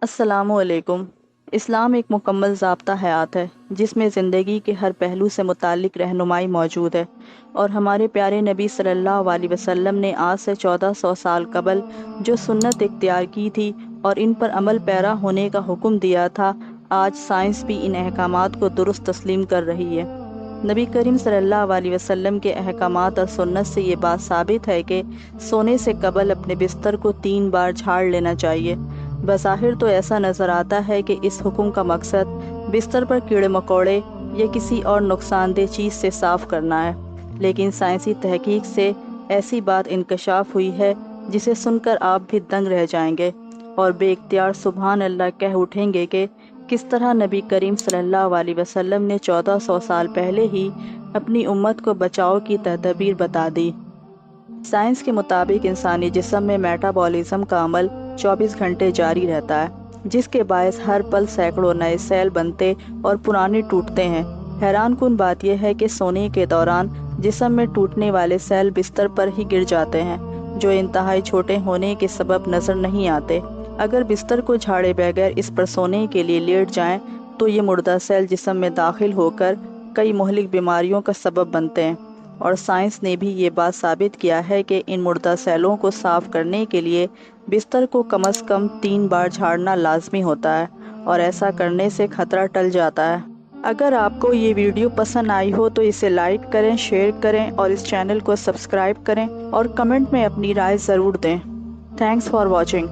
السلام علیکم۔ اسلام ایک مکمل ضابطہ حیات ہے جس میں زندگی کے ہر پہلو سے متعلق رہنمائی موجود ہے، اور ہمارے پیارے نبی صلی اللہ علیہ وسلم نے آج سے 1400 سال قبل جو سنت اختیار کی تھی اور ان پر عمل پیرا ہونے کا حکم دیا تھا، آج سائنس بھی ان احکامات کو درست تسلیم کر رہی ہے۔ نبی کریم صلی اللہ علیہ وسلم کے احکامات اور سنت سے یہ بات ثابت ہے کہ سونے سے قبل اپنے بستر کو 3 بار جھاڑ لینا چاہیے۔ بظاہر تو ایسا نظر آتا ہے کہ اس حکم کا مقصد بستر پر کیڑے مکوڑے یا کسی اور نقصان دہ چیز سے صاف کرنا ہے، لیکن سائنسی تحقیق سے ایسی بات انکشاف ہوئی ہے جسے سن کر آپ بھی دنگ رہ جائیں گے اور بے اختیار سبحان اللہ کہہ اٹھیں گے کہ کس طرح نبی کریم صلی اللہ علیہ وسلم نے 1400 سال پہلے ہی اپنی امت کو بچاؤ کی تدابیر بتا دی۔ سائنس کے مطابق انسانی جسم میں میٹابولزم کا عمل 24 گھنٹے جاری رہتا ہے، جس کے باعث ہر پل سینکڑوں نئے سیل بنتے اور پرانے ٹوٹتے ہیں۔ حیران کن بات یہ ہے کہ سونے کے دوران جسم میں ٹوٹنے والے سیل بستر پر ہی گر جاتے ہیں، جو انتہائی چھوٹے ہونے کے سبب نظر نہیں آتے۔ اگر بستر کو جھاڑے بغیر اس پر سونے کے لیے لیٹ جائیں تو یہ مردہ سیل جسم میں داخل ہو کر کئی مہلک بیماریوں کا سبب بنتے ہیں، اور سائنس نے بھی یہ بات ثابت کیا ہے کہ ان مردہ سیلوں کو صاف کرنے کے لیے بستر کو کم از کم 3 بار جھاڑنا لازمی ہوتا ہے، اور ایسا کرنے سے خطرہ ٹل جاتا ہے۔ اگر آپ کو یہ ویڈیو پسند آئی ہو تو اسے لائک کریں، شیئر کریں اور اس چینل کو سبسکرائب کریں، اور کمنٹ میں اپنی رائے ضرور دیں۔ Thanks for watching.